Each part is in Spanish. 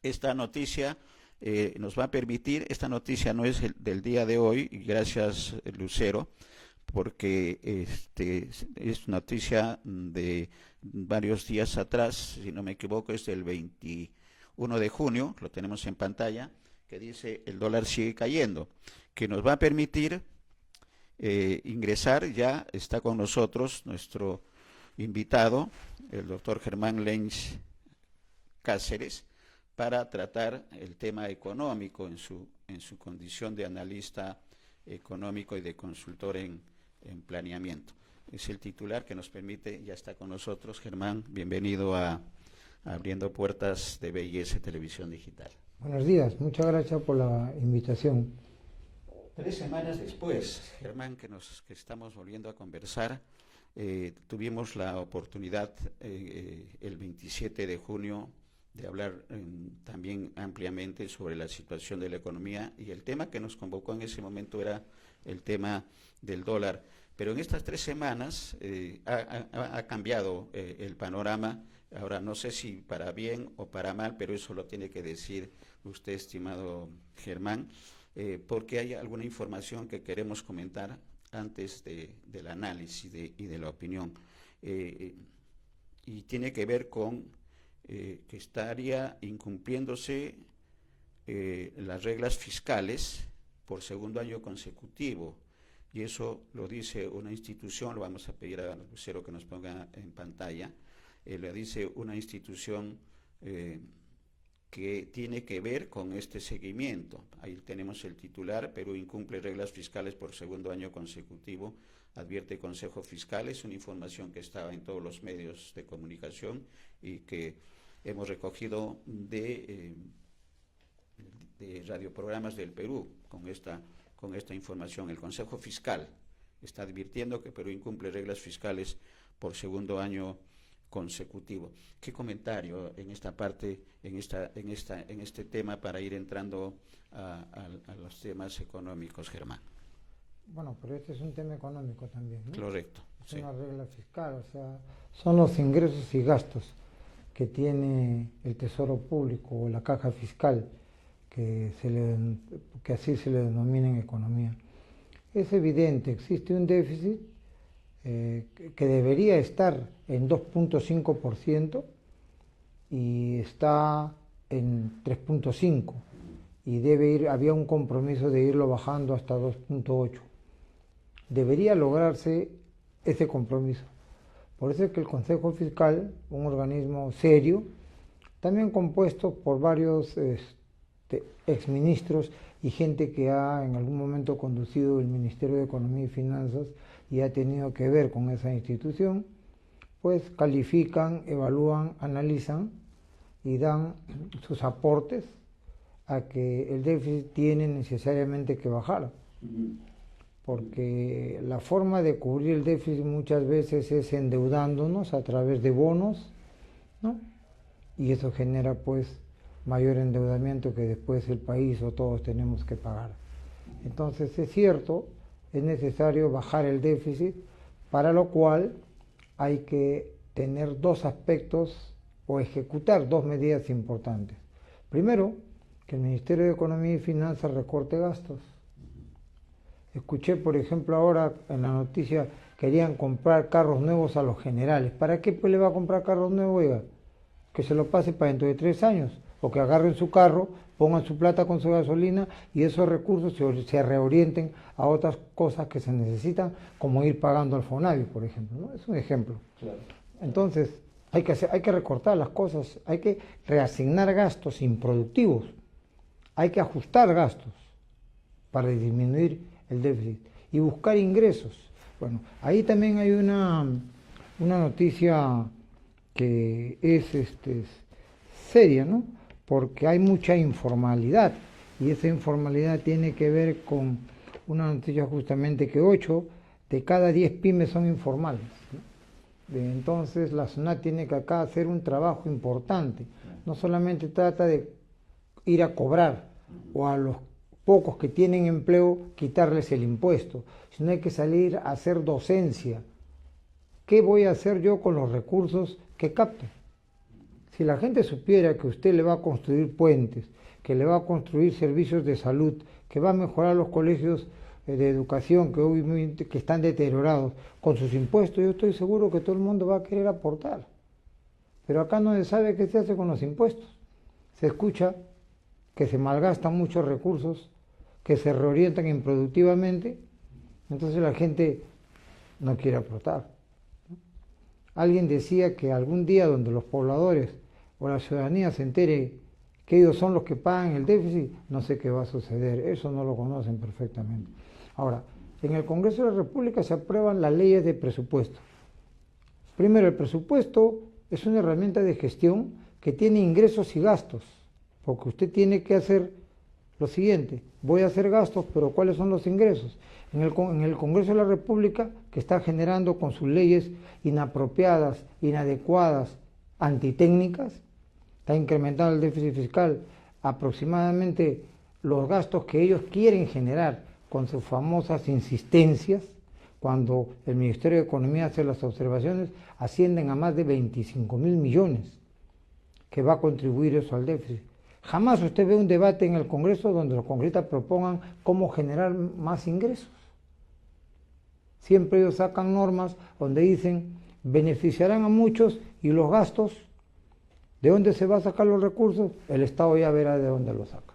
Esta noticia nos va a permitir, esta noticia no es del día de hoy, y gracias Lucero, porque es noticia de varios días atrás, si no me equivoco, es del 21 de junio, lo tenemos en pantalla, que dice el dólar sigue cayendo, que nos va a permitir ingresar. Ya está con nosotros nuestro invitado, el doctor Germán Lenz Cáceres, para tratar el tema económico en su condición de analista económico y de consultor en planeamiento. Es el titular que nos permite, ya está con nosotros. Germán, bienvenido a Abriendo Puertas de BIS Televisión Digital. Buenos días, muchas gracias por la invitación. 3 semanas después, Germán, que estamos volviendo a conversar, tuvimos la oportunidad el 27 de junio de hablar también ampliamente sobre la situación de la economía, y el tema que nos convocó en ese momento era el tema del dólar. Pero en estas 3 semanas ha cambiado el panorama. Ahora no sé si para bien o para mal, pero eso lo tiene que decir usted, estimado Germán, porque hay alguna información que queremos comentar antes del análisis y de la opinión. Y tiene que ver con que estaría incumpliéndose las reglas fiscales por segundo año consecutivo, y eso lo dice una institución. Lo vamos a pedir a Lucero que nos ponga en pantalla. Lo dice una institución que tiene que ver con este seguimiento. Ahí tenemos el titular: Perú incumple reglas fiscales por segundo año consecutivo, advierte Consejo Fiscal. Es una información que estaba en todos los medios de comunicación y que hemos recogido de radioprogramas del Perú con esta información. El Consejo Fiscal está advirtiendo que Perú incumple reglas fiscales por segundo año consecutivo. ¿Qué comentario en esta parte, en este tema, para ir entrando a los temas económicos, Germán? Bueno, pero este es un tema económico también, ¿no? Correcto. Es una regla fiscal, o sea, son los ingresos y gastos que tiene el Tesoro Público o la caja fiscal, que así se le denomina en economía. Es evidente, existe un déficit que debería estar en 2.5% y está en 3.5%, y había un compromiso de irlo bajando hasta 2.8%. Debería lograrse ese compromiso. Por eso es que el Consejo Fiscal, un organismo serio, también compuesto por varios exministros y gente que ha en algún momento conducido el Ministerio de Economía y Finanzas y ha tenido que ver con esa institución, pues califican, evalúan, analizan y dan sus aportes a que el déficit tiene necesariamente que bajar. Porque la forma de cubrir el déficit muchas veces es endeudándonos a través de bonos, ¿no? Y eso genera pues mayor endeudamiento que después el país o todos tenemos que pagar. Entonces es cierto, es necesario bajar el déficit, para lo cual hay que tener 2 aspectos o ejecutar 2 medidas importantes. Primero, que el Ministerio de Economía y Finanzas recorte gastos. Escuché, por ejemplo, ahora en la noticia, querían comprar carros nuevos a los generales. ¿Para qué pues le va a comprar carros nuevos? Oiga, que se lo pase para dentro de 3 años, o que agarren su carro, pongan su plata con su gasolina y esos recursos se reorienten a otras cosas que se necesitan, como ir pagando al FONAVI, por ejemplo, ¿no? Es un ejemplo. Claro. Entonces, hay que recortar las cosas, hay que reasignar gastos improductivos, hay que ajustar gastos para disminuir el déficit y buscar ingresos. Bueno, ahí también hay una noticia que es seria, ¿no? Porque hay mucha informalidad, y esa informalidad tiene que ver con una noticia justamente que 8 de cada 10 pymes son informales, ¿no? Entonces la SUNAT tiene que acá hacer un trabajo importante. No solamente trata de ir a cobrar o a los pocos que tienen empleo quitarles el impuesto, sino hay que salir a hacer docencia. ¿Qué voy a hacer yo con los recursos que capto? Si la gente supiera que usted le va a construir puentes, que le va a construir servicios de salud, que va a mejorar los colegios de educación que obviamente que están deteriorados con sus impuestos, yo estoy seguro que todo el mundo va a querer aportar. Pero acá no se sabe qué se hace con los impuestos. Se escucha que se malgastan muchos recursos, que se reorientan improductivamente, entonces la gente no quiere aportar. Alguien decía que algún día donde los pobladores o la ciudadanía se entere que ellos son los que pagan el déficit, no sé qué va a suceder, eso no lo conocen perfectamente. Ahora, en el Congreso de la República se aprueban las leyes de presupuesto. Primero, el presupuesto es una herramienta de gestión que tiene ingresos y gastos, porque usted tiene que hacer lo siguiente: voy a hacer gastos, pero ¿cuáles son los ingresos? En el Congreso de la República, que está generando con sus leyes inapropiadas, inadecuadas, antitécnicas, está incrementando el déficit fiscal, aproximadamente los gastos que ellos quieren generar con sus famosas insistencias, cuando el Ministerio de Economía hace las observaciones, ascienden a más de 25.000 millones, que va a contribuir eso al déficit. Jamás usted ve un debate en el Congreso donde los congresistas propongan cómo generar más ingresos. Siempre ellos sacan normas donde dicen beneficiarán a muchos y los gastos, ¿de dónde se va a sacar los recursos? El Estado ya verá de dónde los saca.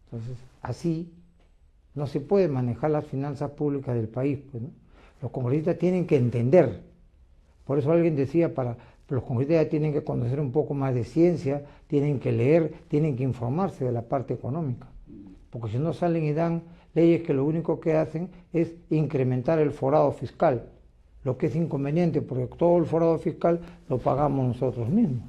Entonces, así no se puede manejar las finanzas públicas del país, pues, ¿no? Los congresistas tienen que entender. Por eso alguien decía, los congresistas ya tienen que conocer un poco más de ciencia, tienen que leer, tienen que informarse de la parte económica. Porque si no salen y dan leyes que lo único que hacen es incrementar el forado fiscal, lo que es inconveniente, porque todo el forado fiscal lo pagamos nosotros mismos,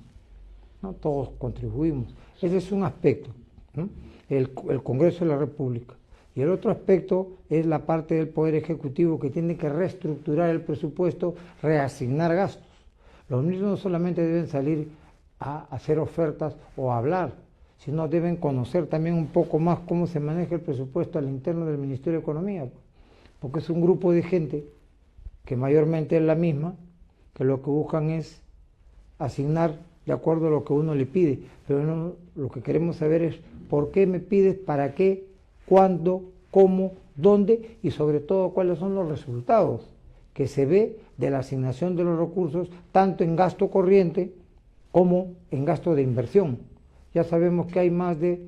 ¿no? Todos contribuimos. Ese es un aspecto, ¿no? El Congreso de la República. Y el otro aspecto es la parte del Poder Ejecutivo, que tiene que reestructurar el presupuesto, reasignar gastos. Los ministros no solamente deben salir a hacer ofertas o a hablar, sino deben conocer también un poco más cómo se maneja el presupuesto al interno del Ministerio de Economía, porque es un grupo de gente que mayormente es la misma, que lo que buscan es asignar de acuerdo a lo que uno le pide, pero no, lo que queremos saber es por qué me pides, para qué, cuándo, cómo, dónde y sobre todo cuáles son los resultados que se ve de la asignación de los recursos, tanto en gasto corriente como en gasto de inversión. Ya sabemos que hay más de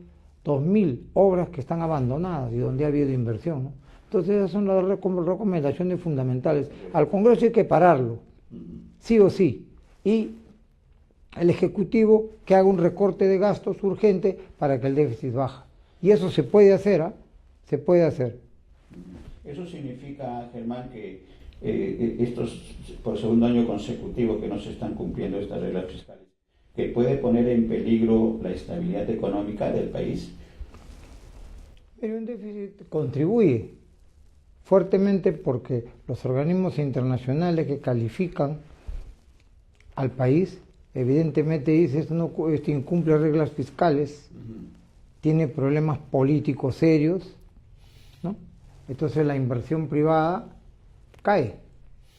2.000 obras que están abandonadas y donde ha habido inversión, ¿no? Entonces esas son las recomendaciones fundamentales. Al Congreso hay que pararlo, sí o sí, y el Ejecutivo que haga un recorte de gastos urgente para que el déficit baje. Y eso se puede hacer, ¿eh? Se puede hacer. Eso significa, Germán, que estos, por segundo año consecutivo que no se están cumpliendo estas reglas fiscales, que puede poner en peligro la estabilidad económica del país. Pero un déficit contribuye fuertemente porque los organismos internacionales que califican al país, evidentemente dicen esto incumple reglas fiscales, tiene problemas políticos serios, ¿no? Entonces la inversión privada cae,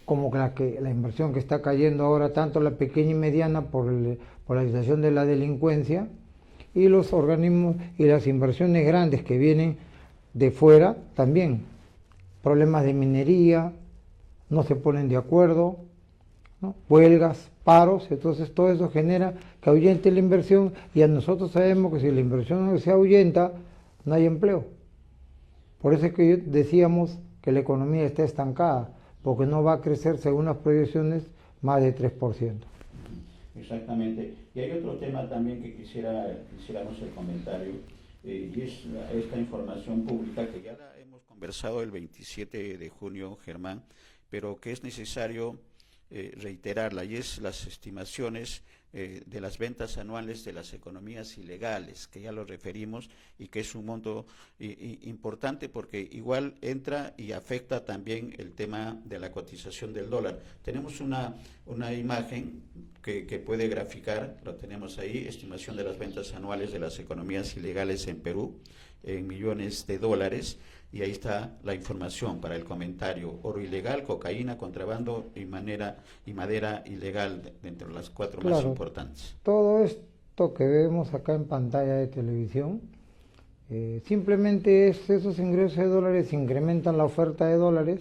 como la inversión que está cayendo ahora, tanto la pequeña y mediana por la situación de la delincuencia, y los organismos y las inversiones grandes que vienen de fuera también. Problemas de minería, no se ponen de acuerdo, ¿no? Huelgas, paros, entonces todo eso genera que ahuyente la inversión, y a nosotros sabemos que si la inversión no se ahuyenta, no hay empleo. Por eso es que decíamos que la economía está estancada, porque no va a crecer según las proyecciones más de 3%. Exactamente. Y hay otro tema también que quisiéramos el comentario, y es esta información pública que ya la hemos conversado el 27 de junio, Germán, pero que es necesario reiterarla, y es las estimaciones de las ventas anuales de las economías ilegales, que ya lo referimos, y que es un monto importante porque igual entra y afecta también el tema de la cotización del dólar. Tenemos una imagen que puede graficar, lo tenemos ahí, estimación de las ventas anuales de las economías ilegales en Perú, en millones de dólares, y ahí está la información para el comentario: oro ilegal, cocaína, contrabando y madera ilegal, dentro de las cuatro más importantes. importantes. Todo esto que vemos acá en pantalla de televisión, simplemente esos ingresos de dólares incrementan la oferta de dólares,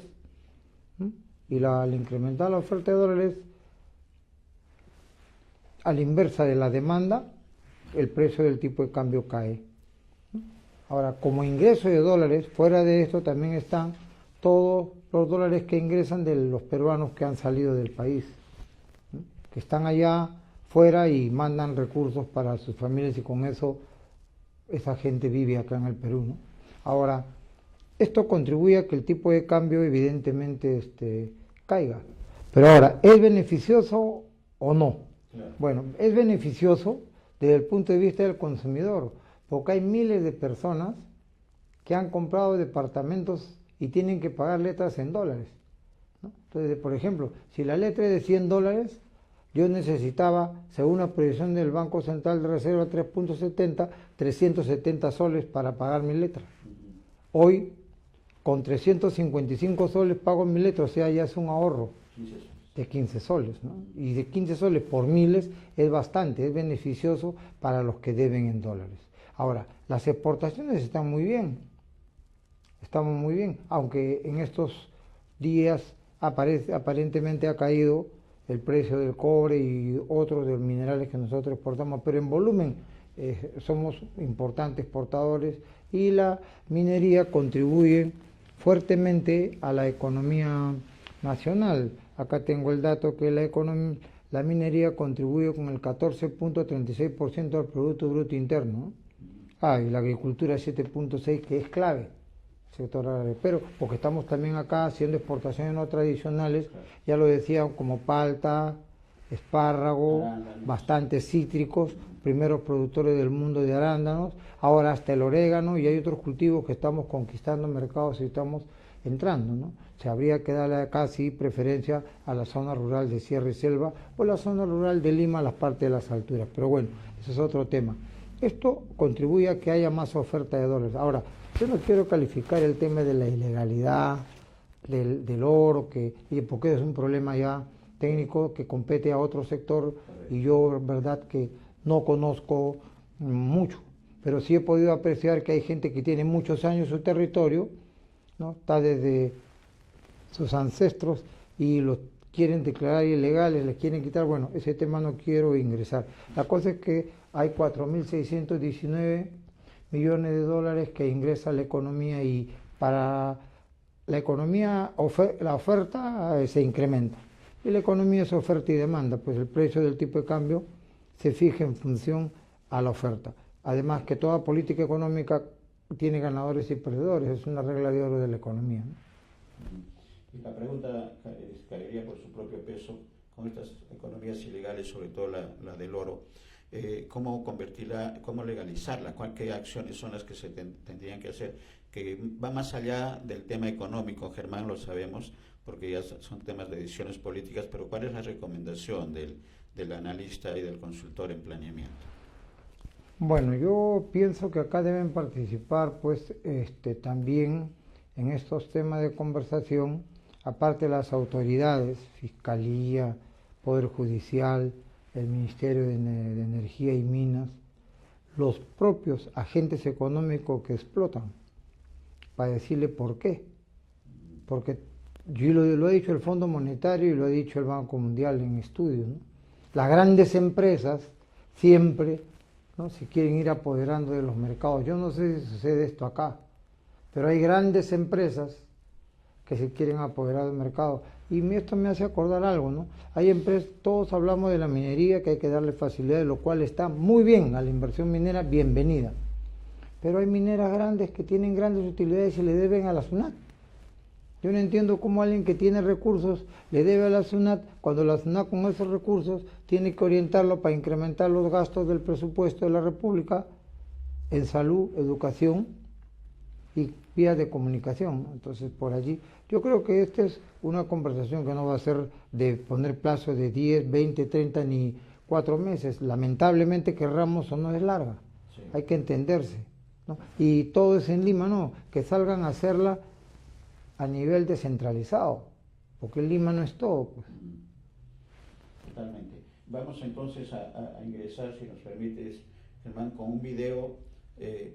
¿no? Y al incrementar la oferta de dólares, a la inversa de la demanda, el precio del tipo de cambio cae. Ahora, como ingreso de dólares, fuera de esto también están todos los dólares que ingresan de los peruanos que han salido del país, ¿no? Que están allá fuera y mandan recursos para sus familias y con eso esa gente vive acá en el Perú, ¿no? Ahora, esto contribuye a que el tipo de cambio evidentemente caiga. Pero ahora, ¿es beneficioso o no? Claro. Bueno, es beneficioso desde el punto de vista del consumidor, porque hay miles de personas que han comprado departamentos y tienen que pagar letras en dólares, ¿no? Entonces, por ejemplo, si la letra es de $100, yo necesitaba, según la proyección del Banco Central de Reserva 3.70, 370 soles para pagar mi letra. Hoy, con 355 soles pago mi letra, o sea, ya es un ahorro de 15 soles, ¿no? Y de 15 soles por miles es bastante, es beneficioso para los que deben en dólares. Ahora, las exportaciones están muy bien, estamos muy bien, aunque en estos días aparentemente ha caído el precio del cobre y otros de los minerales que nosotros exportamos, pero en volumen somos importantes exportadores y la minería contribuye fuertemente a la economía nacional. Acá tengo el dato que la minería contribuye con el 14.36% al Producto Bruto Interno, ¿no? Y la agricultura 7.6%, que es clave, sector agrario, pero porque estamos también acá haciendo exportaciones no tradicionales, ya lo decía, como palta, espárrago, bastantes cítricos, primeros productores del mundo de arándanos, ahora hasta el orégano, y hay otros cultivos que estamos conquistando mercados y estamos entrando, ¿no? Se habría que darle acá sí preferencia a la zona rural de Sierra y Selva o la zona rural de Lima, las partes de las alturas, pero bueno, ese es otro tema. Esto contribuye a que haya más oferta de dólares. Ahora, yo no quiero calificar el tema de la ilegalidad del oro, porque es un problema ya técnico que compete a otro sector y yo, verdad, que no conozco mucho, pero sí he podido apreciar que hay gente que tiene muchos años en su territorio, ¿no? Está desde sus ancestros y los quieren declarar ilegales, les quieren quitar. Bueno, ese tema no quiero ingresar. La cosa es que hay 4.619 millones de dólares que ingresa a la economía y para la economía la oferta se incrementa. Y la economía es oferta y demanda, pues el precio del tipo de cambio se fija en función a la oferta. Además que toda política económica tiene ganadores y perdedores, es una regla de oro de la economía, ¿no? Y la pregunta caería por su propio peso con estas economías ilegales, sobre todo la del oro. ¿Cómo convertirla, cómo legalizarla? ¿Qué acciones son las que se tendrían que hacer? Que va más allá del tema económico, Germán, lo sabemos, porque ya son temas de decisiones políticas, pero ¿cuál es la recomendación del analista y del consultor en planeamiento? Bueno, yo pienso que acá deben participar pues también en estos temas de conversación, aparte de las autoridades, Fiscalía, Poder Judicial, el Ministerio de Energía y Minas, los propios agentes económicos que explotan, para decirle por qué. Porque yo lo ha dicho el Fondo Monetario y lo ha dicho el Banco Mundial en estudios, ¿no? Las grandes empresas siempre, ¿no?, se quieren ir apoderando de los mercados. Yo no sé si sucede esto acá, pero hay grandes empresas que se quieren apoderar del mercado. Y esto me hace acordar algo, ¿no? Hay empresas, todos hablamos de la minería, que hay que darle facilidades, lo cual está muy bien, a la inversión minera, bienvenida. Pero hay mineras grandes que tienen grandes utilidades y le deben a la SUNAT. Yo no entiendo cómo alguien que tiene recursos le debe a la SUNAT, cuando la SUNAT con esos recursos tiene que orientarlo para incrementar los gastos del presupuesto de la República en salud, educación y vías de comunicación. Entonces, por allí, yo creo que esta es una conversación que no va a ser de poner plazos de 10, 20, 30 ni 4 meses. Lamentablemente, querramos o no, es larga. Sí. Hay que entenderse, ¿no? Y todo es en Lima, no, que salgan a hacerla a nivel descentralizado, porque Lima no es todo, pues. Totalmente. Vamos entonces a ingresar, si nos permites, Germán, con un video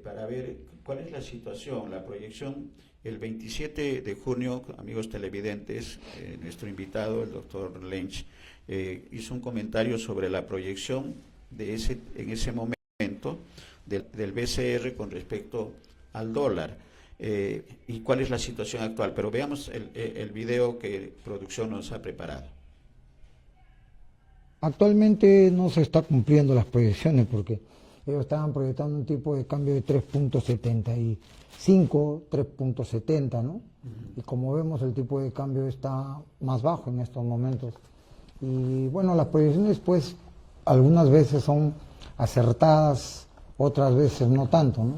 para ver cuál es la situación, la proyección. El 27 de junio, amigos televidentes, nuestro invitado, el doctor Lench, hizo un comentario sobre la proyección en ese momento del BCR con respecto al dólar. Y cuál es la situación actual. Pero veamos el video que producción nos ha preparado. Actualmente no se está cumpliendo las proyecciones porque ellos estaban proyectando un tipo de cambio de 3.75, 3.70, ¿no? Y como vemos el tipo de cambio está más bajo en estos momentos. Y bueno, las proyecciones pues algunas veces son acertadas, otras veces no tanto, ¿no?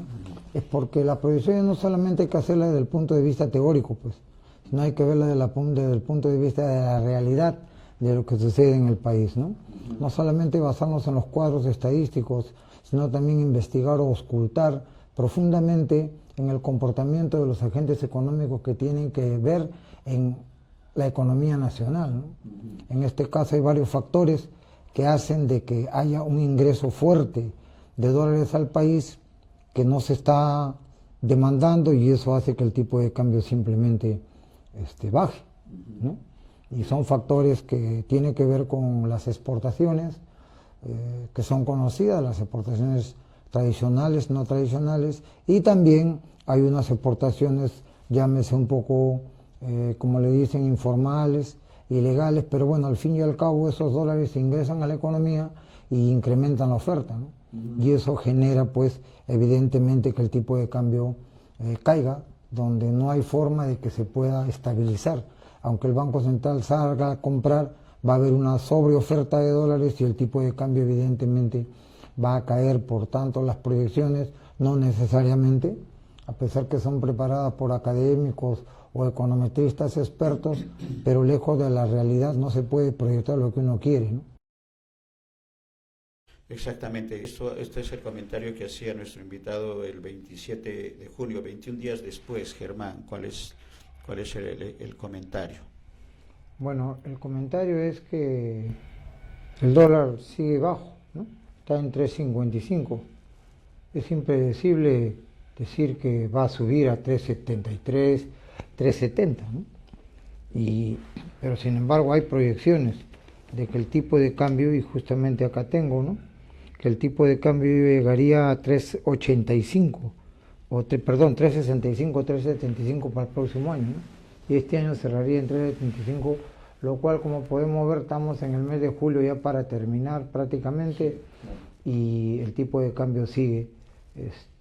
Es porque la proyección no solamente hay que hacerla desde el punto de vista teórico, pues, sino hay que verla desde el punto de vista de la realidad de lo que sucede en el país, ¿no? No solamente basarnos en los cuadros estadísticos, sino también investigar o auscultar profundamente en el comportamiento de los agentes económicos que tienen que ver en la economía nacional, ¿no? En este caso hay varios factores que hacen de que haya un ingreso fuerte de dólares al país que no se está demandando y eso hace que el tipo de cambio simplemente baje, ¿no? Y son factores que tienen que ver con las exportaciones, que son conocidas, las exportaciones tradicionales, no tradicionales, y también hay unas exportaciones, llámese un poco, como le dicen, informales, ilegales, pero bueno, al fin y al cabo esos dólares ingresan a la economía y incrementan la oferta, ¿no? Y eso genera, pues, evidentemente que el tipo de cambio caiga, donde no hay forma de que se pueda estabilizar. Aunque el Banco Central salga a comprar, va a haber una sobreoferta de dólares y el tipo de cambio evidentemente va a caer. Por tanto, las proyecciones no necesariamente, a pesar que son preparadas por académicos o econometristas expertos, pero lejos de la realidad no se puede proyectar lo que uno quiere, ¿no? Exactamente, este es el comentario que hacía nuestro invitado el 27 de junio, 21 días después. Germán, ¿cuál es el comentario? Bueno, el comentario es que el dólar sigue bajo, ¿no? Está en 3.55. Es impredecible decir que va a subir a 3.73, 3.70, ¿no? Pero sin embargo hay proyecciones de que el tipo de cambio, y justamente acá tengo, ¿no?, que el tipo de cambio llegaría a 3.85, perdón, 3.65, 3.75 para el próximo año, ¿no? Y este año cerraría en 3.75, lo cual, como podemos ver, estamos en el mes de julio ya para terminar prácticamente, y el tipo de cambio sigue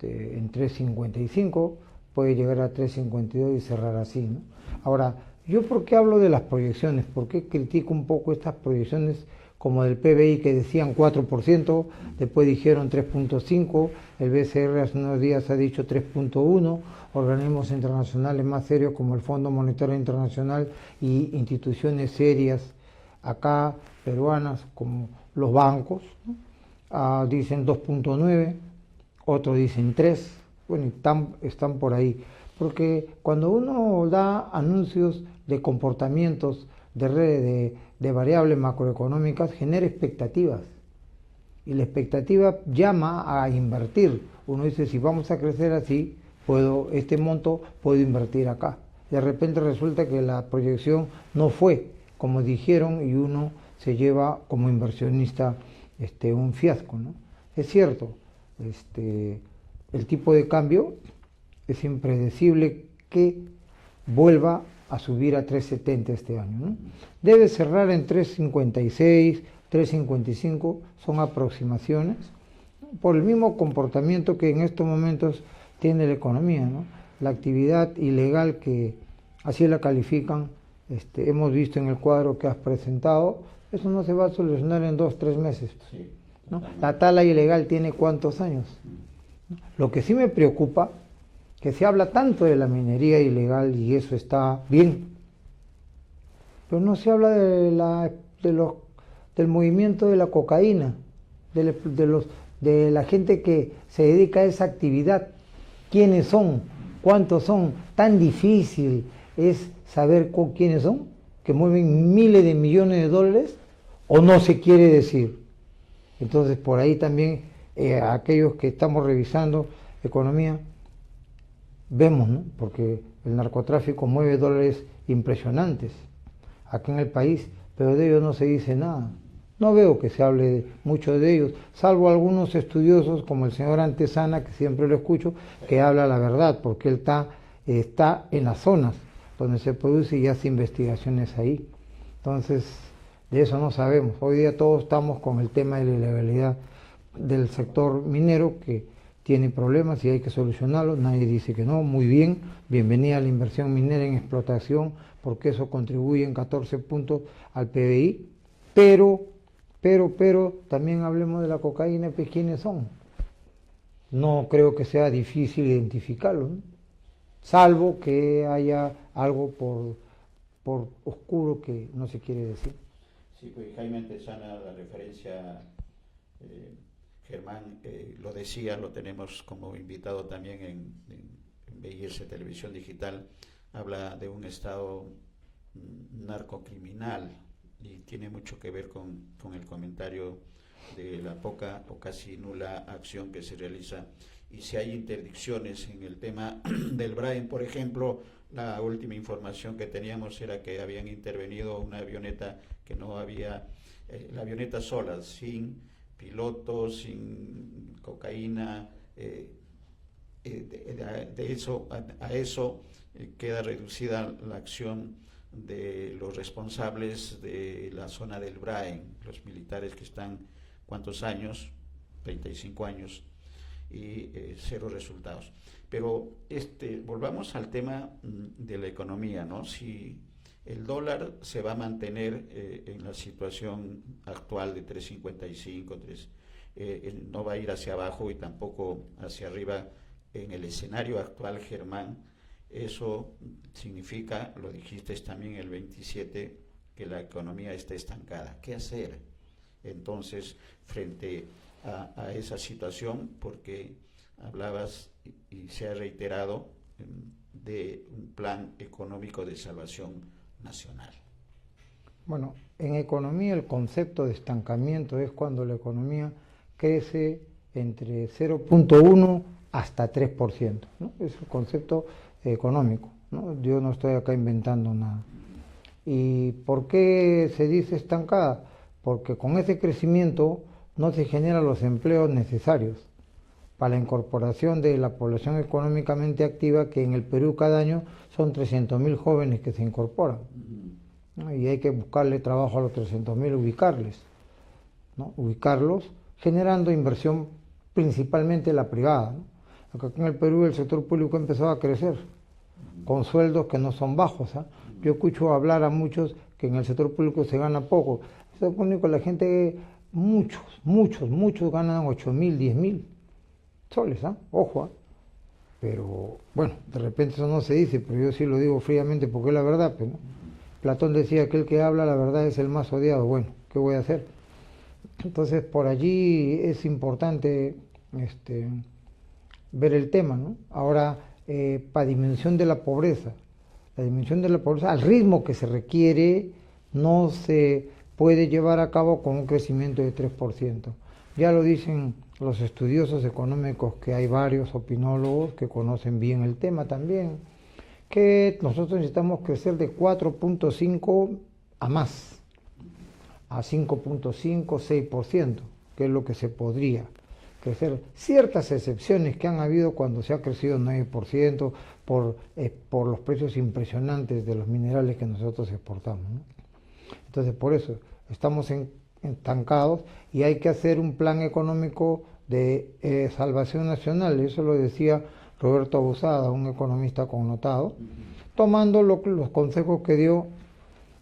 en 3.55, puede llegar a 3.52 y cerrar así, ¿no? Ahora, ¿yo por qué hablo de las proyecciones? ¿Por qué critico un poco estas proyecciones como del PBI que decían 4%, después dijeron 3.5%, el BCR hace unos días ha dicho 3.1%, organismos internacionales más serios como el Fondo Monetario Internacional y instituciones serias acá, peruanas, como los bancos, ¿no?, dicen 2.9%, otros dicen 3%, bueno, están por ahí. Porque cuando uno da anuncios de comportamientos de variables macroeconómicas, genera expectativas. Y la expectativa llama a invertir. Uno dice, si vamos a crecer así, este monto puedo invertir acá. De repente resulta que la proyección no fue como dijeron y uno se lleva como inversionista un fiasco, ¿no? Es cierto, el tipo de cambio es impredecible que vuelva a subir a 3.70 este año, ¿no? Debe cerrar en 3.56, 3.55, son aproximaciones, ¿no?, por el mismo comportamiento que en estos momentos tiene la economía, ¿no? La actividad ilegal, que así la califican, hemos visto en el cuadro que has presentado, eso no se va a solucionar en 2-3 meses, ¿no? La tala ilegal tiene ¿cuántos años? Lo que sí me preocupa, que se habla tanto de la minería ilegal y eso está bien, pero no se habla del movimiento de la cocaína, de la gente que se dedica a esa actividad. ¿Quiénes son? ¿Cuántos son? Tan difícil es saber quiénes son, que mueven miles de millones de dólares, o no se quiere decir. Entonces, por ahí también aquellos que estamos revisando economía, vemos, ¿no? Porque el narcotráfico mueve dólares impresionantes aquí en el país, pero de ellos no se dice nada. No veo que se hable mucho de ellos, salvo algunos estudiosos como el señor Antesana, que siempre lo escucho, que habla la verdad, porque él está en las zonas donde se produce y hace investigaciones ahí. Entonces, de eso no sabemos. Hoy día todos estamos con el tema de la ilegalidad del sector minero, que tiene problemas y hay que solucionarlos. Nadie dice que no. Muy bien, bienvenida a la inversión minera en explotación, porque eso contribuye en 14 puntos al PBI, pero también hablemos de la cocaína, pues quiénes son. No creo que sea difícil identificarlo, ¿no? Salvo que haya algo por oscuro que no se quiere decir. Sí, pues Jaime Antesana, la referencia, Germán lo decía, lo tenemos como invitado también en BIS Televisión Digital, habla de un estado narcocriminal y tiene mucho que ver con el comentario de la poca o casi nula acción que se realiza. Y si hay interdicciones en el tema del Brain, por ejemplo, la última información que teníamos era que habían intervenido una avioneta que no había, la avioneta sola, sin pilotos, sin cocaína, de eso a eso queda reducida la acción de los responsables de la zona del Brain, los militares que están, ¿cuántos años? 35 años y cero resultados. Pero volvamos al tema de la economía, ¿no? Si el dólar se va a mantener en la situación actual de 3.55, no va a ir hacia abajo y tampoco hacia arriba en el escenario actual, Germán, eso significa, lo dijiste también el 27, que la economía está estancada. ¿Qué hacer entonces frente a esa situación? Porque hablabas y se ha reiterado de un plan económico de salvación nacional. Bueno, en economía el concepto de estancamiento es cuando la economía crece entre 0.1 hasta 3%, ¿no? Es el concepto económico, ¿no? Yo no estoy acá inventando nada. ¿Y por qué se dice estancada? Porque con ese crecimiento no se generan los empleos necesarios para la incorporación de la población económicamente activa, que en el Perú cada año son 300.000 jóvenes que se incorporan, ¿no? Y hay que buscarle trabajo a los 300.000, ubicarles, ¿no? Ubicarlos, generando inversión principalmente la privada, ¿no? Porque aquí en el Perú el sector público empezó a crecer con sueldos que no son bajos, ¿eh? Yo escucho hablar a muchos que en el sector público se gana poco. En el sector público la gente, muchos ganan 8.000, 10.000 soles, ¿eh? Ojo, ¿eh? Pero bueno, de repente eso no se dice, pero yo sí lo digo fríamente porque es la verdad, pues, ¿no? Platón decía que el que habla la verdad es el más odiado. Bueno, ¿qué voy a hacer? Entonces por allí es importante ver el tema, ¿no? Ahora, para dimensión de la pobreza, al ritmo que se requiere, no se puede llevar a cabo con un crecimiento de 3%. Ya lo dicen los estudiosos económicos, que hay varios opinólogos que conocen bien el tema también, que nosotros necesitamos crecer de 4.5 a más, a 5.5, 6%, que es lo que se podría crecer. Ciertas excepciones que han habido cuando se ha crecido 9% por los precios impresionantes de los minerales que nosotros exportamos, ¿no? Entonces, por eso estamos estancados y hay que hacer un plan económico de salvación nacional. Eso lo decía Roberto Abusada, un economista connotado, tomando los consejos que dio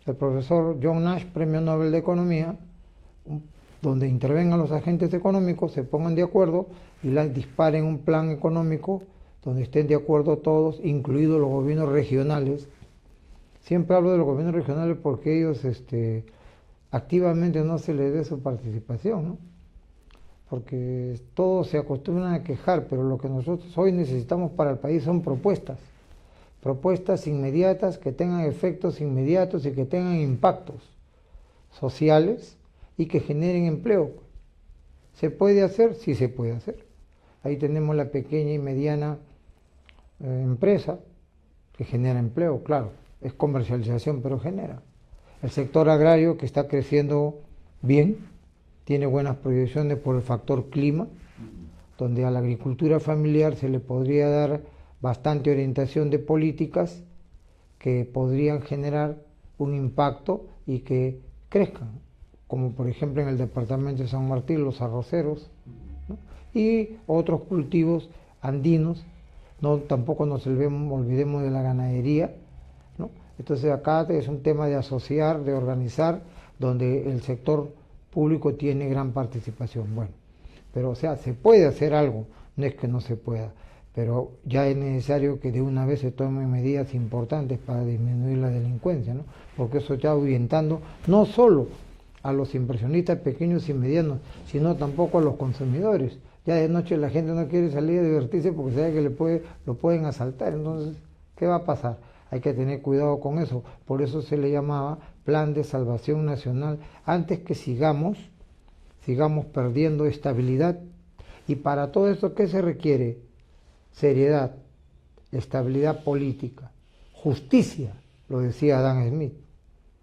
el profesor John Nash, Premio Nobel de Economía, donde intervengan los agentes económicos, se pongan de acuerdo y disparen un plan económico donde estén de acuerdo todos, incluidos los gobiernos regionales. Siempre hablo de los gobiernos regionales porque ellos activamente no se les dé su participación, ¿no? Porque todos se acostumbran a quejar, pero lo que nosotros hoy necesitamos para el país son propuestas inmediatas que tengan efectos inmediatos y que tengan impactos sociales y que generen empleo. ¿Se puede hacer? Sí se puede hacer. Ahí tenemos la pequeña y mediana empresa que genera empleo, claro, es comercialización, pero genera. El sector agrario que está creciendo bien, tiene buenas proyecciones por el factor clima, donde a la agricultura familiar se le podría dar bastante orientación de políticas que podrían generar un impacto y que crezcan, como por ejemplo en el departamento de San Martín, los arroceros, ¿no? Y otros cultivos andinos, no, tampoco nos olvidemos de la ganadería, ¿no? Entonces acá es un tema de asociar, de organizar, donde el sector público tiene gran participación. Bueno, pero o sea, se puede hacer algo, no es que no se pueda, pero ya es necesario que de una vez se tomen medidas importantes para disminuir la delincuencia, ¿no? Porque eso está ahuyentando no solo a los inversionistas pequeños y medianos, sino tampoco a los consumidores. Ya de noche la gente no quiere salir a divertirse porque sabe que lo pueden asaltar. Entonces, ¿qué va a pasar? Hay que tener cuidado con eso. Por eso se le llamaba Plan de Salvación Nacional. Antes que sigamos perdiendo estabilidad. Y para todo esto, ¿qué se requiere? Seriedad, estabilidad política, justicia, lo decía Adam Smith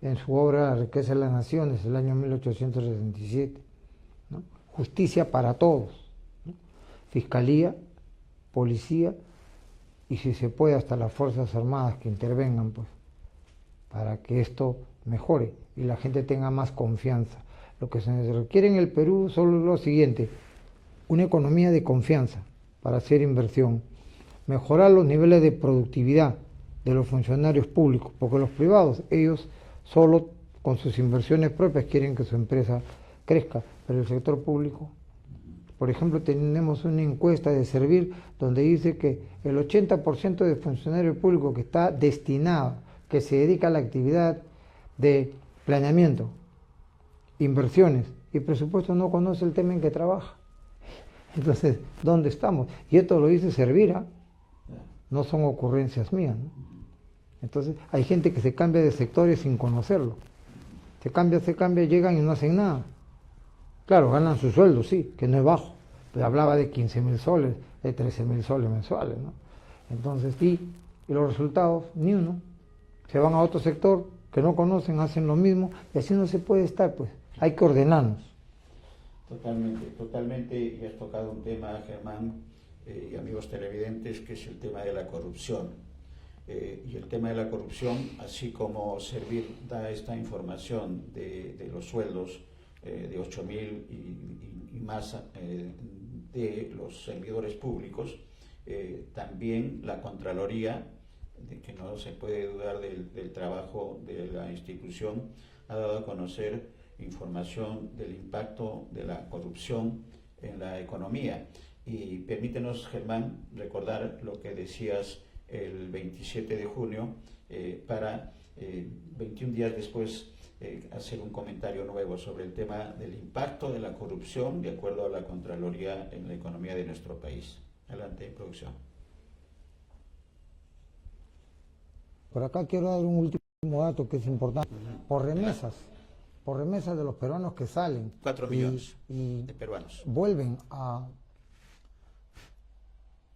en su obra La riqueza de las naciones, el año 1867, ¿no? Justicia para todos, ¿no? Fiscalía, policía y si se puede hasta las Fuerzas Armadas que intervengan, pues, para que esto mejore y la gente tenga más confianza. Lo que se requiere en el Perú solo es lo siguiente: una economía de confianza para hacer inversión, mejorar los niveles de productividad de los funcionarios públicos, porque los privados, ellos solo con sus inversiones propias quieren que su empresa crezca, pero el sector público, por ejemplo, tenemos una encuesta de Servir donde dice que el 80% de funcionarios públicos que está destinado, que se dedica a la actividad de planeamiento, inversiones y presupuesto no conoce el tema en que trabaja. Entonces, ¿dónde estamos? Y esto lo dice Servir, ¿eh? No son ocurrencias mías, ¿no? Entonces, hay gente que se cambia de sectores sin conocerlo. Se cambia, llegan y no hacen nada. Claro, ganan su sueldo, sí, que no es bajo. Pero hablaba de 15.000 soles, de 13.000 soles mensuales, ¿no? Entonces, y los resultados, ni uno. Se van a otro sector que no conocen, hacen lo mismo, y así no se puede estar, pues. Hay que ordenarnos. Totalmente, y has tocado un tema, Germán, y amigos televidentes, que es el tema de la corrupción. Y el tema de la corrupción, así como Servir da esta información de los sueldos de 8.000 y más de los servidores públicos, también la Contraloría, de que no se puede dudar del trabajo de la institución, ha dado a conocer información del impacto de la corrupción en la economía. Y permítenos, Germán, recordar lo que decías el 27 de junio para 21 días después hacer un comentario nuevo sobre el tema del impacto de la corrupción de acuerdo a la Contraloría en la economía de nuestro país. Adelante, producción. Por acá quiero dar un último dato que es importante. Por remesas de los peruanos que salen 4 millones de peruanos vuelven a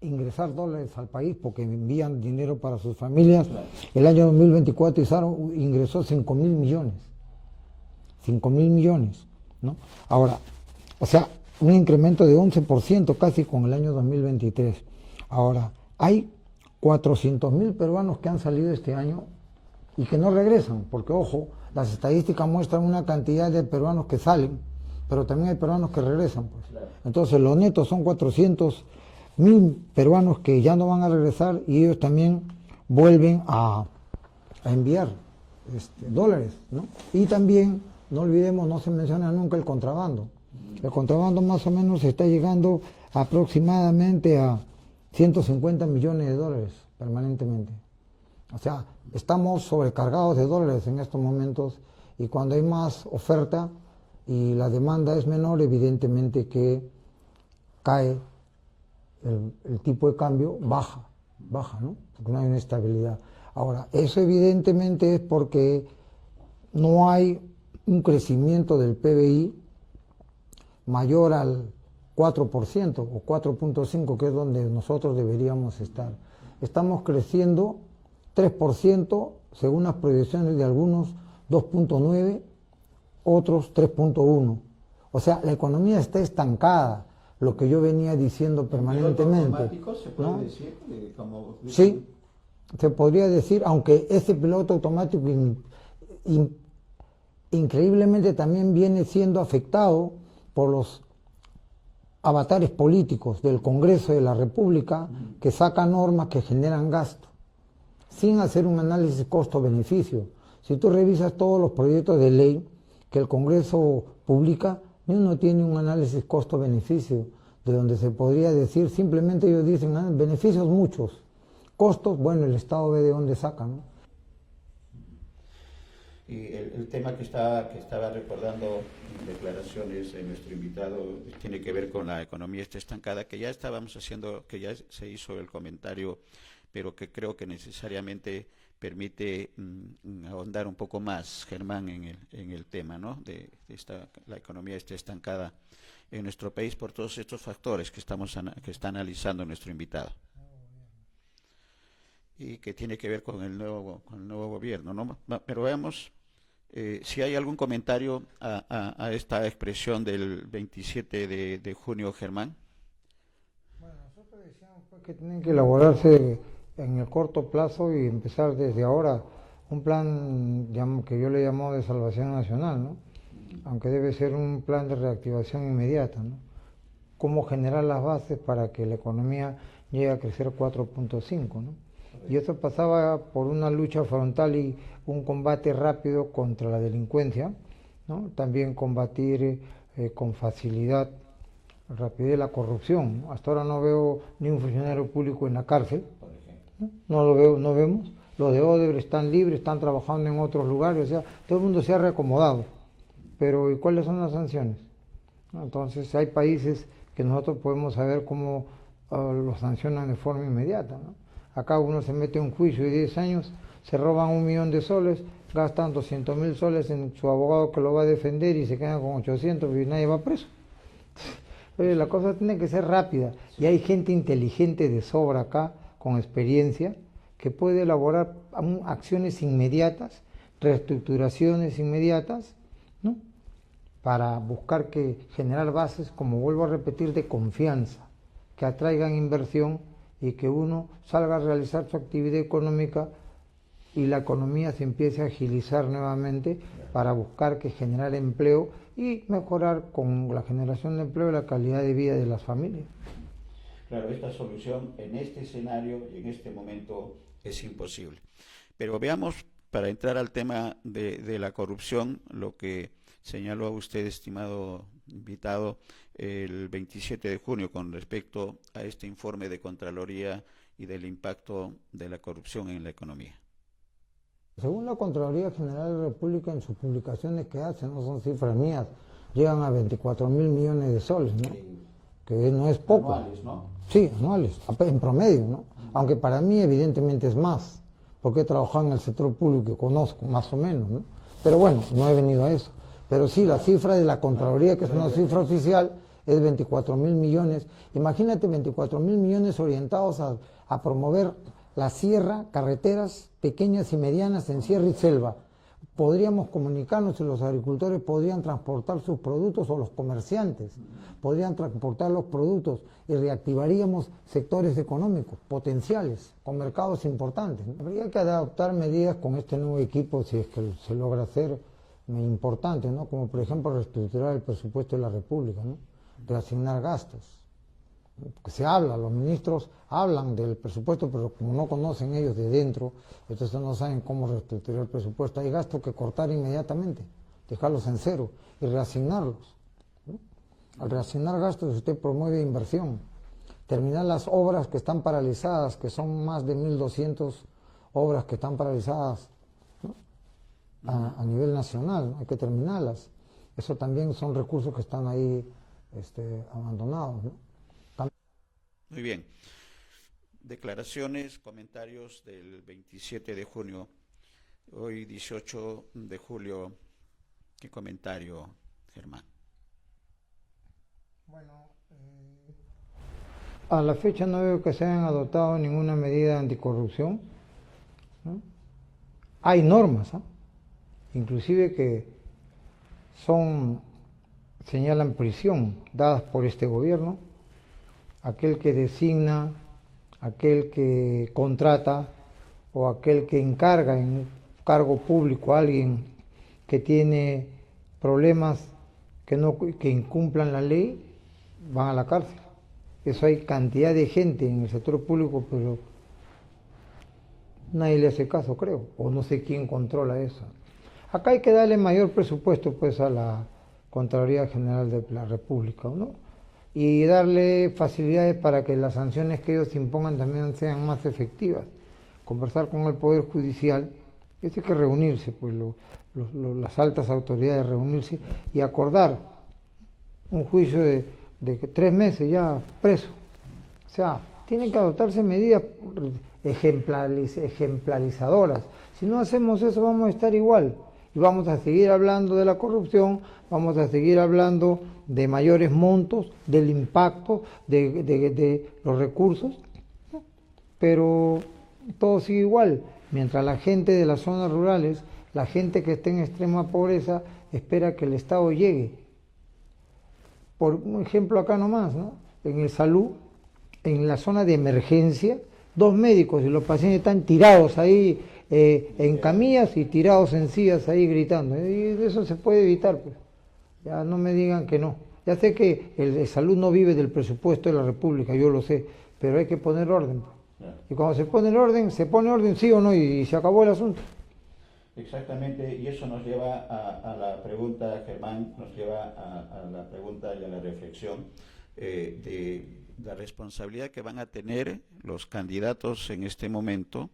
ingresar dólares al país porque envían dinero para sus familias. Claro. El año 2024 ingresó 5.000 millones. 5.000 millones, ¿no? Ahora, o sea, un incremento de 11% casi con el año 2023. Ahora, hay 400.000 peruanos que han salido este año y que no regresan, porque ojo, las estadísticas muestran una cantidad de peruanos que salen, pero también hay peruanos que regresan, pues. Claro. Entonces los netos son 400.000 peruanos que ya no van a regresar y ellos también vuelven a enviar dólares, ¿no? Y también, no olvidemos, no se menciona nunca el contrabando. El contrabando más o menos está llegando aproximadamente a 150 millones de dólares permanentemente. O sea, estamos sobrecargados de dólares en estos momentos y cuando hay más oferta y la demanda es menor, evidentemente que cae el tipo de cambio, baja, ¿no? Porque no hay una estabilidad. Ahora, eso evidentemente es porque no hay un crecimiento del PBI mayor al 4% o 4.5%, que es donde nosotros deberíamos estar. Estamos creciendo 3%, según las proyecciones de algunos 2.9%, otros 3.1%. O sea, la economía está estancada, lo que yo venía diciendo permanentemente. ¿Automático se puede decir? Sí, se podría decir, aunque ese piloto automático increíblemente también viene siendo afectado por los avatares políticos del Congreso de la República que sacan normas que generan gasto, sin hacer un análisis costo-beneficio. Si tú revisas todos los proyectos de ley que el Congreso publica, ni uno tiene un análisis costo-beneficio, de donde se podría decir, simplemente ellos dicen, beneficios muchos, costos, bueno, el Estado ve de dónde saca, ¿no? Y el tema que estaba recordando en declaraciones de nuestro invitado tiene que ver con la economía estancada, que ya estábamos haciendo, que ya se hizo el comentario, pero que creo que necesariamente permite ahondar un poco más, Germán, en el tema, ¿no? La economía está estancada en nuestro país por todos estos factores que está analizando nuestro invitado y que tiene que ver con el nuevo gobierno, ¿no? Pero veamos si hay algún comentario a esta expresión del 27 de junio, Germán. Bueno, nosotros decíamos pues, que tienen que elaborarse en el corto plazo y empezar desde ahora un plan que yo le llamo de salvación nacional, ¿no? Aunque debe ser un plan de reactivación inmediata, ¿no? Cómo generar las bases para que la economía llegue a crecer 4.5, ¿no? Y eso pasaba por una lucha frontal y un combate rápido contra la delincuencia, ¿no? También combatir con facilidad, rapidez la corrupción, ¿no? Hasta ahora no veo ni un funcionario público en la cárcel, ¿no? No lo veo, no vemos. Los de Odebrecht están libres, están trabajando en otros lugares, o sea, todo el mundo se ha reacomodado. Pero ¿y cuáles son las sanciones? Entonces hay países que nosotros podemos saber cómo los sancionan de forma inmediata, ¿no? Acá uno se mete en un juicio de 10 años, se roban 1 millón de soles, gastan 200.000 soles en su abogado que lo va a defender y se quedan con 800 y nadie va preso. Oye, la cosa tiene que ser rápida y hay gente inteligente de sobra acá, con experiencia, que puede elaborar acciones inmediatas, reestructuraciones inmediatas, ¿no? Para buscar generar bases, como vuelvo a repetir, de confianza, que atraigan inversión y que uno salga a realizar su actividad económica y la economía se empiece a agilizar nuevamente para buscar generar empleo y mejorar con la generación de empleo la calidad de vida de las familias. Claro, esta solución en este escenario y en este momento es imposible. Pero veamos, para entrar al tema de la corrupción, lo que señaló a usted, estimado invitado, el 27 de junio con respecto a este informe de Contraloría y del impacto de la corrupción en la economía. Según la Contraloría General de la República, en sus publicaciones que hacen, no son cifras mías, llegan a 24.000 millones de soles, ¿no? Que no es poco. Anuales, ¿no? Sí, anuales, en promedio, ¿no? Aunque para mí evidentemente es más, porque he trabajado en el sector público y conozco más o menos, ¿no? Pero bueno, no he venido a eso. Pero sí, la cifra de la Contraloría, que es una cifra oficial, es 24.000 millones. Imagínate 24.000 millones orientados a promover la sierra, carreteras pequeñas y medianas en sierra y selva. Podríamos comunicarnos y los agricultores podrían transportar sus productos, o los comerciantes podrían transportar los productos, y reactivaríamos sectores económicos potenciales con mercados importantes, ¿no? Habría que adoptar medidas con este nuevo equipo si es que se logra hacer importantes, ¿no? Como por ejemplo reestructurar el presupuesto de la República, ¿no? Reasignar gastos. Porque se habla, los ministros hablan del presupuesto, pero como no conocen ellos de dentro, entonces no saben cómo reestructurar el presupuesto. Hay gastos que cortar inmediatamente, dejarlos en cero y reasignarlos, ¿no? Al reasignar gastos usted promueve inversión, terminar las obras que están paralizadas, que son más de 1.200 obras que están paralizadas, ¿no? A nivel nacional, ¿no? Hay que terminarlas. Eso también son recursos que están ahí abandonados, ¿no? Muy bien. Declaraciones, comentarios del 27 de junio. Hoy 18 de julio, ¿Qué comentario, Germán? Bueno, a la fecha no veo que se hayan adoptado ninguna medida anticorrupción, ¿no? Hay normas, ¿eh? Inclusive que señalan prisión dadas por este gobierno, aquel que designa, aquel que contrata o aquel que encarga en un cargo público a alguien que tiene problemas que incumplan la ley, van a la cárcel. Eso hay cantidad de gente en el sector público, pero nadie le hace caso, creo, o no sé quién controla eso. Acá hay que darle mayor presupuesto pues a la Contraloría General de la República, ¿no? Y darle facilidades para que las sanciones que ellos impongan también sean más efectivas. Conversar con el Poder Judicial, hay que reunirse, pues las altas autoridades reunirse y acordar un juicio de 3 meses ya preso. O sea, tienen que adoptarse medidas ejemplarizadoras. Si no hacemos eso vamos a estar igual. Y vamos a seguir hablando de la corrupción, vamos a seguir hablando de mayores montos, del impacto de los recursos, pero todo sigue igual. Mientras la gente de las zonas rurales, la gente que está en extrema pobreza, espera que el Estado llegue. Por un ejemplo acá nomás, ¿no? En el salud, en la zona de emergencia, 2 médicos y los pacientes están tirados ahí en camillas y tirados en sillas ahí gritando. Y eso se puede evitar, pues. Ya no me digan que no. Ya sé que el salud no vive del presupuesto de la República, yo lo sé, pero hay que poner orden. Y cuando se pone orden sí o no, y se acabó el asunto. Exactamente, y eso nos lleva a la pregunta, Germán, nos lleva a la pregunta y a la reflexión de la responsabilidad que van a tener los candidatos en este momento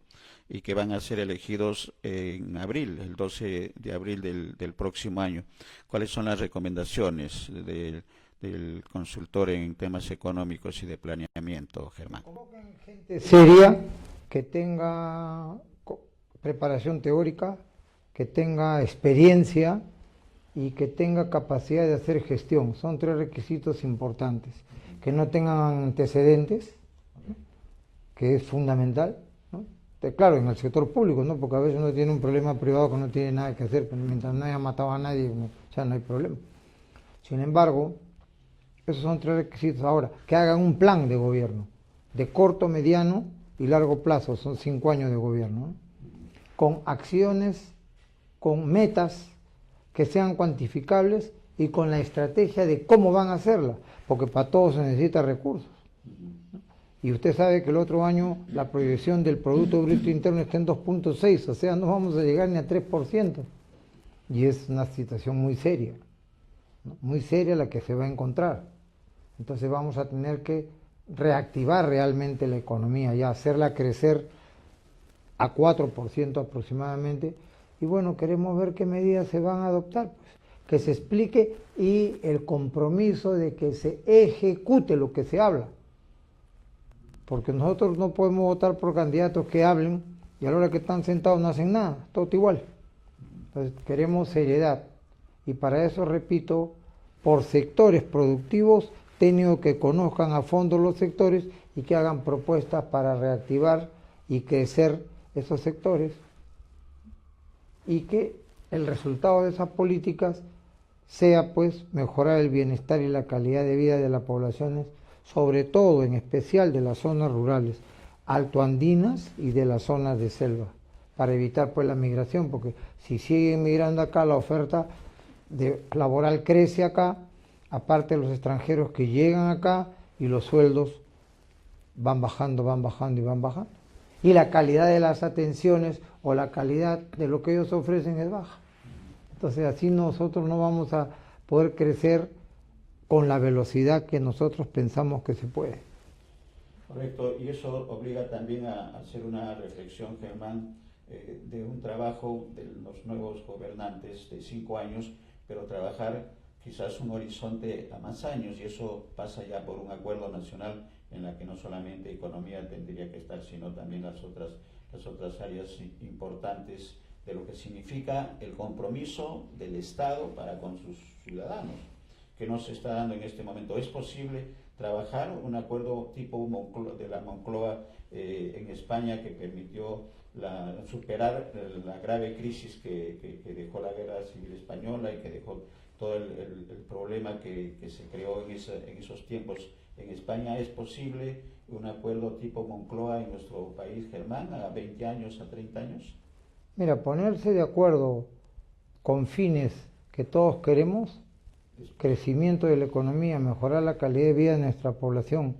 y que van a ser elegidos en abril, el 12 de abril del próximo año. ¿Cuáles son las recomendaciones del consultor en temas económicos y de planeamiento, Germán? Convoquen gente seria, que tenga preparación teórica, que tenga experiencia y que tenga capacidad de hacer gestión. Son 3 requisitos importantes. Que no tengan antecedentes, ¿no? Que es fundamental, ¿no? Claro, en el sector público, ¿no? Porque a veces uno tiene un problema privado que no tiene nada que hacer, pero mientras no haya matado a nadie, o sea, no hay problema. Sin embargo, esos son 3 requisitos. Ahora, que hagan un plan de gobierno, de corto, mediano y largo plazo, son 5 años de gobierno, ¿no? Con acciones, con metas que sean cuantificables y con la estrategia de cómo van a hacerla, porque para todo se necesita recursos, ¿no? Y usted sabe que el otro año la proyección del Producto Bruto Interno está en 2.6, o sea, no vamos a llegar ni a 3%, y es una situación muy seria, ¿no? Muy seria la que se va a encontrar. Entonces vamos a tener que reactivar realmente la economía, ya hacerla crecer a 4% aproximadamente, y bueno, queremos ver qué medidas se van a adoptar, pues, que se explique y el compromiso de que se ejecute lo que se habla, porque nosotros no podemos votar por candidatos que hablen y a la hora que están sentados no hacen nada, todo igual. Entonces queremos seriedad, y para eso, repito, por sectores productivos, técnicos que conozcan a fondo los sectores y que hagan propuestas para reactivar y crecer esos sectores, y que el resultado de esas políticas sea pues mejorar el bienestar y la calidad de vida de las poblaciones, sobre todo en especial de las zonas rurales, altoandinas y de las zonas de selva, para evitar pues la migración, porque si siguen migrando acá, la oferta laboral crece acá, aparte de los extranjeros que llegan acá, y los sueldos van bajando y van bajando. Y la calidad de las atenciones o la calidad de lo que ellos ofrecen es baja. Entonces así nosotros no vamos a poder crecer con la velocidad que nosotros pensamos que se puede. Correcto, y eso obliga también a hacer una reflexión, Germán, de un trabajo de los nuevos gobernantes de 5 años, pero trabajar quizás un horizonte a más años, y eso pasa ya por un acuerdo nacional en la que no solamente economía tendría que estar, sino también las otras áreas importantes de lo que significa el compromiso del Estado para con sus ciudadanos, que no se está dando en este momento. ¿Es posible trabajar un acuerdo tipo de la Moncloa en España que permitió superar la grave crisis que dejó la guerra civil española y que dejó todo el problema que se creó en esos tiempos en España? ¿Es posible un acuerdo tipo Moncloa en nuestro país, Germán, a 20 años, a 30 años? Mira, ponerse de acuerdo con fines que todos queremos, crecimiento de la economía, mejorar la calidad de vida de nuestra población,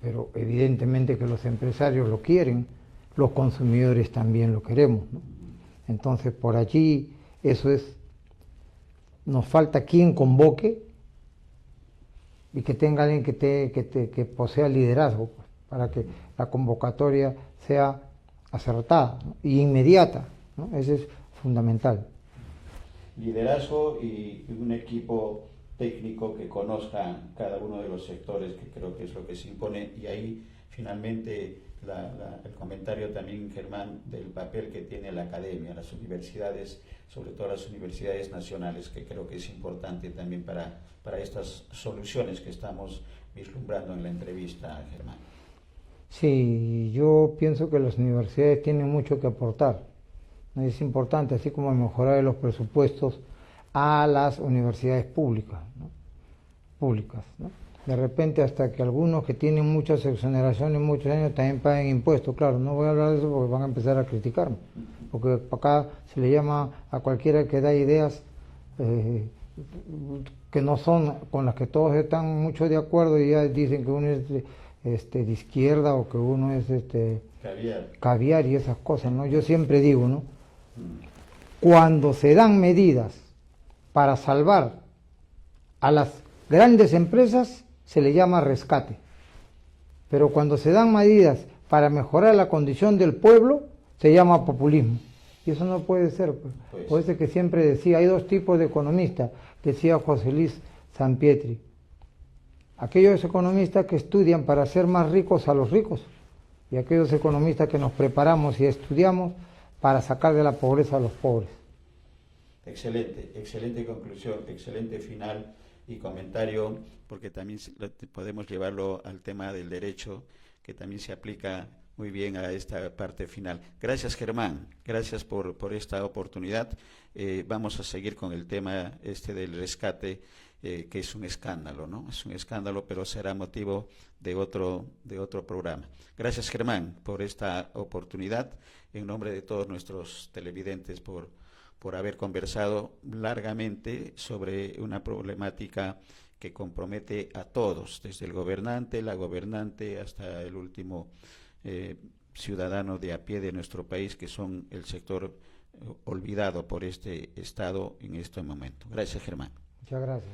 pero evidentemente que los empresarios lo quieren, los consumidores también lo queremos, ¿no? Entonces, por allí, eso es, nos falta quien convoque y que tenga alguien que posea liderazgo, pues, para que la convocatoria sea acertada, ¿no? Y inmediata, ¿no? Eso es fundamental. Liderazgo y un equipo técnico que conozca cada uno de los sectores, que creo que es lo que se impone. Y ahí finalmente el comentario también, Germán, del papel que tiene la academia, las universidades, sobre todo las universidades nacionales, que creo que es importante también para estas soluciones que estamos vislumbrando en la entrevista, Germán. Sí, yo pienso que las universidades tienen mucho que aportar. Es importante, así como mejorar los presupuestos a las universidades públicas, ¿no? De repente, hasta que algunos que tienen muchas exoneraciones, muchos años, también paguen impuestos. Claro, no voy a hablar de eso porque van a empezar a criticarme, porque acá se le llama a cualquiera que da ideas que no son con las que todos están mucho de acuerdo, y ya dicen que uno es de izquierda o que uno es caviar y esas cosas, ¿no? Yo siempre digo, ¿no? Cuando se dan medidas para salvar a las grandes empresas, se le llama rescate. Pero cuando se dan medidas para mejorar la condición del pueblo, se llama populismo. Y eso no puede ser. Por eso que siempre decía, hay dos tipos de economistas, decía José Luis Sampietri. Aquellos economistas que estudian para hacer más ricos a los ricos, y aquellos economistas que nos preparamos y estudiamos para sacar de la pobreza a los pobres. Excelente conclusión, excelente final y comentario, porque también podemos llevarlo al tema del derecho, que también se aplica muy bien a esta parte final. Gracias, Germán, gracias por esta oportunidad. Vamos a seguir con el tema del rescate, que es un escándalo, ¿no? Es un escándalo, pero será motivo de otro programa. Gracias, Germán, por esta oportunidad, en nombre de todos nuestros televidentes, por haber conversado largamente sobre una problemática que compromete a todos, desde el gobernante, la gobernante, hasta el último ciudadano de a pie de nuestro país, que son el sector olvidado por este Estado en este momento. Gracias, Germán. Muchas gracias.